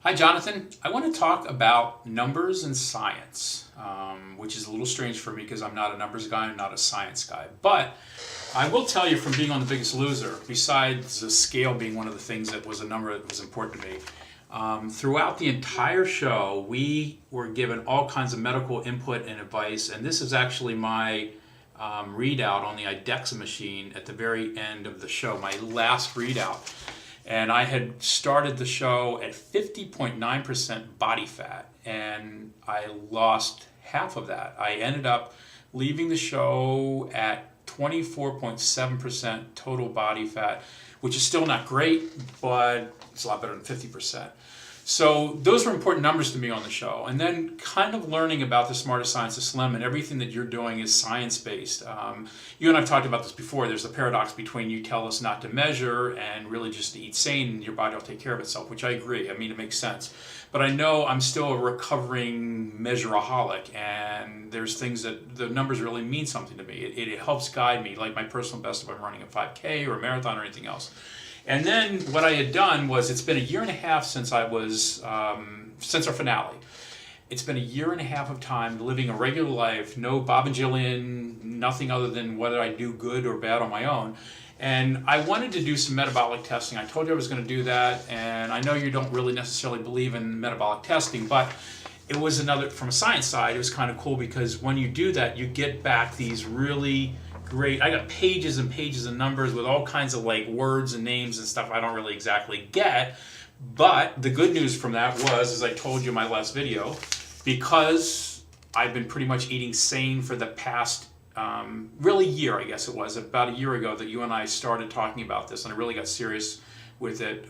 Hi, Jonathan. I want to talk about numbers and science, which is a little strange for me because I'm not a numbers guy, I'm not a science guy. But I will tell you from being on The Biggest Loser, besides the scale being one of the things that was a number that was important to me, throughout the entire show, we were given all kinds of medical input and advice, and this is actually my readout on the IDEXA machine at the very end of the show, my last readout. And I had started the show at 50.9% body fat, and I lost half of that. I ended up leaving the show at 24.7% total body fat, which is still not great, but it's a lot better than 50%. So those were important numbers to me on the show. And then kind of learning about the Smarter Science of Slim, and everything that you're doing is science-based. You and I have talked about this before. There's a paradox between you tell us not to measure and really just to eat sane and your body will take care of itself, which I agree. I mean, it makes sense. But I know I'm still a recovering measureaholic, and there's things that the numbers really mean something to me. It helps guide me, like my personal best if I'm running a 5K or a marathon or anything else. And then what I had done was, it's been a year and a half since I was, since our finale. It's been a year and a half of time living a regular life, no Bob and Jillian, nothing other than whether I do good or bad on my own. And I wanted to do some metabolic testing. I told you I was going to do that, and I know you don't really necessarily believe in metabolic testing, but it was another, from a science side, it was kind of cool because when you do that, you get back these really great, I got pages and pages of numbers with all kinds of like words and names and stuff I don't really exactly get. But the good news from that was, as I told you in my last video, because I've been pretty much eating sane for the past really year, I guess it was, about a year ago that you and I started talking about this, and I really got serious with it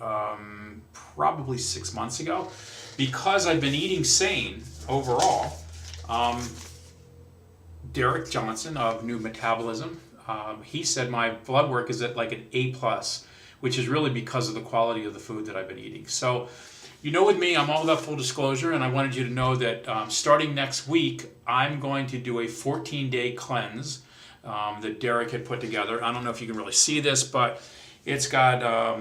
probably 6 months ago. Because I've been eating sane overall, Derek Johnson of New Metabolism, he said my blood work is at like an A+, which is really because of the quality of the food that I've been eating. So, you know, with me, I'm all about full disclosure, and I wanted you to know that starting next week, I'm going to do a 14-day cleanse that Derek had put together. I don't know if you can really see this, but it's got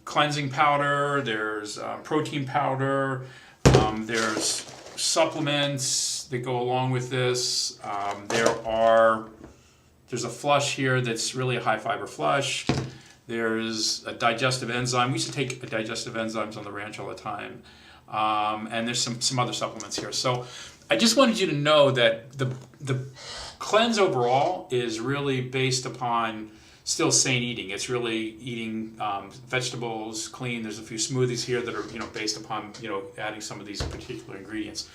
cleansing powder, there's protein powder, there's supplements that go along with this. There's a flush here that's really a high fiber flush. There's a digestive enzyme. We used to take digestive enzymes on the ranch all the time. And there's some other supplements here. So I just wanted you to know that the cleanse overall is really based upon still sane eating. It's really eating vegetables, clean. There's a few smoothies here that are based upon adding some of these particular ingredients.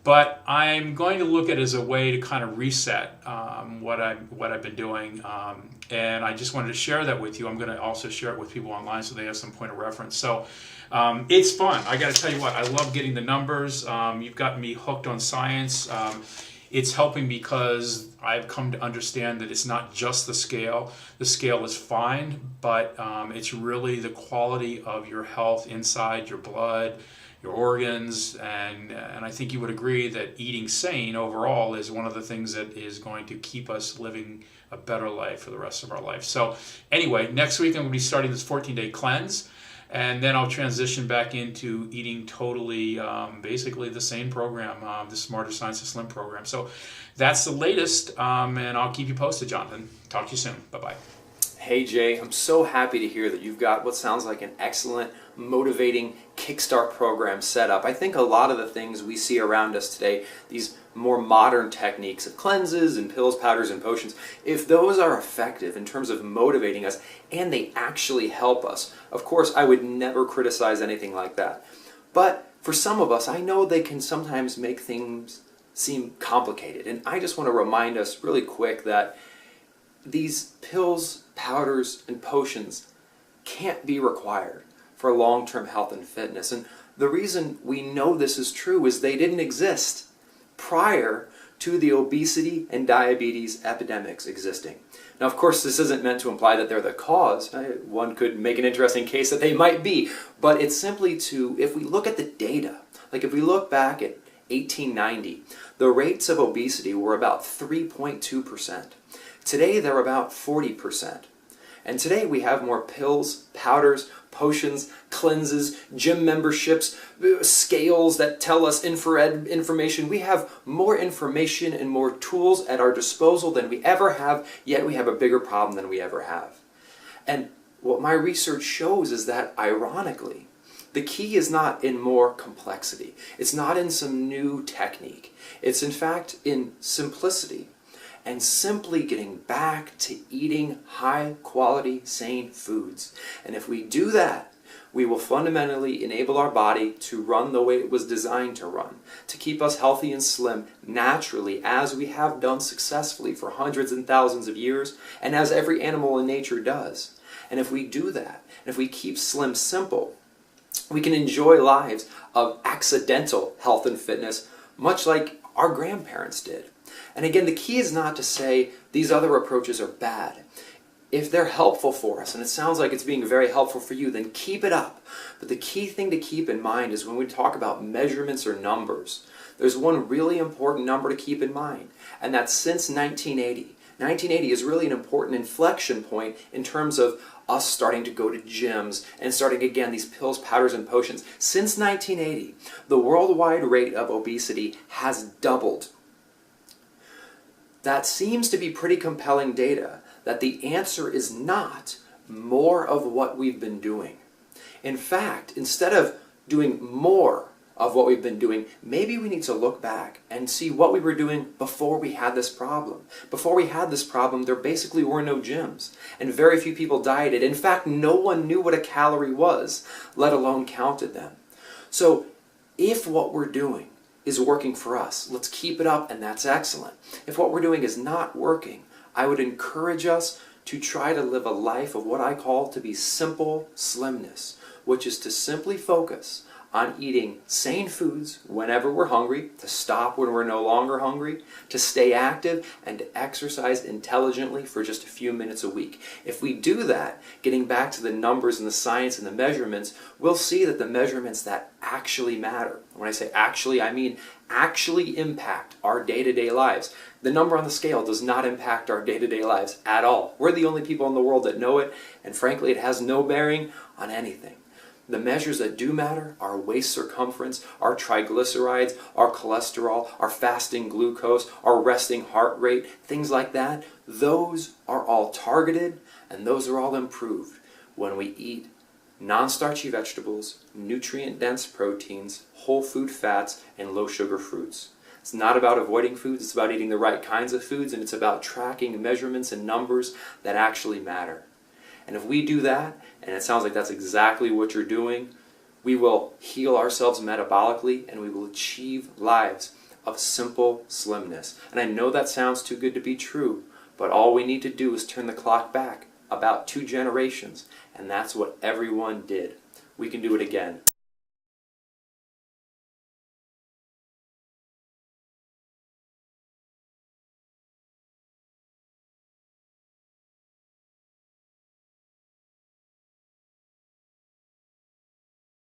But I'm going to look at it as a way to kind of reset what I've been doing, and I just wanted to share that with you. I'm going to also share it with people online so they have some point of reference. So it's fun. I got to tell you what, I love getting the numbers. You've gotten me hooked on science. It's helping because I've come to understand that it's not just the scale. The scale is fine, but it's really the quality of your health inside your blood, your organs, and I think you would agree that eating sane overall is one of the things that is going to keep us living a better life for the rest of our life. So anyway, next week I'm going to be starting this 14-day cleanse, and then I'll transition back into eating totally, basically the same program, the Smarter Science of Slim program. So that's the latest, and I'll keep you posted, Jonathan. Talk to you soon. Bye-bye. Hey Jay, I'm so happy to hear that you've got what sounds like an excellent, motivating kickstart program set up. I think a lot of the things we see around us today, these more modern techniques of cleanses and pills, powders, and potions, if those are effective in terms of motivating us and they actually help us, of course I would never criticize anything like that. But for some of us, I know they can sometimes make things seem complicated, and I just want to remind us really quick that these pills, powders, and potions can't be required for long-term health and fitness. And the reason we know this is true is they didn't exist prior to the obesity and diabetes epidemics existing. Now, of course, this isn't meant to imply that they're the cause. One could make an interesting case that they might be, but it's simply to, if we look at the data, like if we look back at 1890, the rates of obesity were about 3.2%. Today, they're about 40%. And today we have more pills, powders, potions, cleanses, gym memberships, scales that tell us infrared information. We have more information and more tools at our disposal than we ever have, yet we have a bigger problem than we ever have. And what my research shows is that, ironically, the key is not in more complexity. It's not in some new technique. It's in fact in simplicity and simply getting back to eating high-quality, sane foods. And if we do that, we will fundamentally enable our body to run the way it was designed to run, to keep us healthy and slim naturally, as we have done successfully for hundreds and thousands of years, and as every animal in nature does. And if we do that, and if we keep slim simple, we can enjoy lives of accidental health and fitness, much like our grandparents did. And again, the key is not to say these other approaches are bad. If they're helpful for us, and it sounds like it's being very helpful for you, then keep it up. But the key thing to keep in mind is when we talk about measurements or numbers, there's one really important number to keep in mind, and that's since 1980. 1980 is really an important inflection point in terms of us starting to go to gyms and starting again these pills, powders, and potions. Since 1980, the worldwide rate of obesity has doubled. That seems to be pretty compelling data, that the answer is not more of what we've been doing. In fact, instead of doing more of what we've been doing, maybe we need to look back and see what we were doing before we had this problem. Before we had this problem, there basically were no gyms, and very few people dieted. In fact, no one knew what a calorie was, let alone counted them. So if what we're doing is working for us, let's keep it up, and that's excellent. If what we're doing is not working, I would encourage us to try to live a life of what I call to be simple slimness, which is to simply focus on eating sane foods whenever we're hungry, to stop when we're no longer hungry, to stay active, and to exercise intelligently for just a few minutes a week. If we do that, getting back to the numbers and the science and the measurements, we'll see that the measurements that actually matter, when I say actually, I mean actually impact our day-to-day lives. The number on the scale does not impact our day-to-day lives at all. We're the only people in the world that know it, and frankly, it has no bearing on anything. The measures that do matter, our waist circumference, our triglycerides, our cholesterol, our fasting glucose, our resting heart rate, things like that, those are all targeted and those are all improved when we eat non-starchy vegetables, nutrient-dense proteins, whole food fats, and low-sugar fruits. It's not about avoiding foods, it's about eating the right kinds of foods, and it's about tracking measurements and numbers that actually matter. And if we do that, and it sounds like that's exactly what you're doing, we will heal ourselves metabolically and we will achieve lives of simple slimness. And I know that sounds too good to be true, but all we need to do is turn the clock back about 2 generations, and that's what everyone did. We can do it again.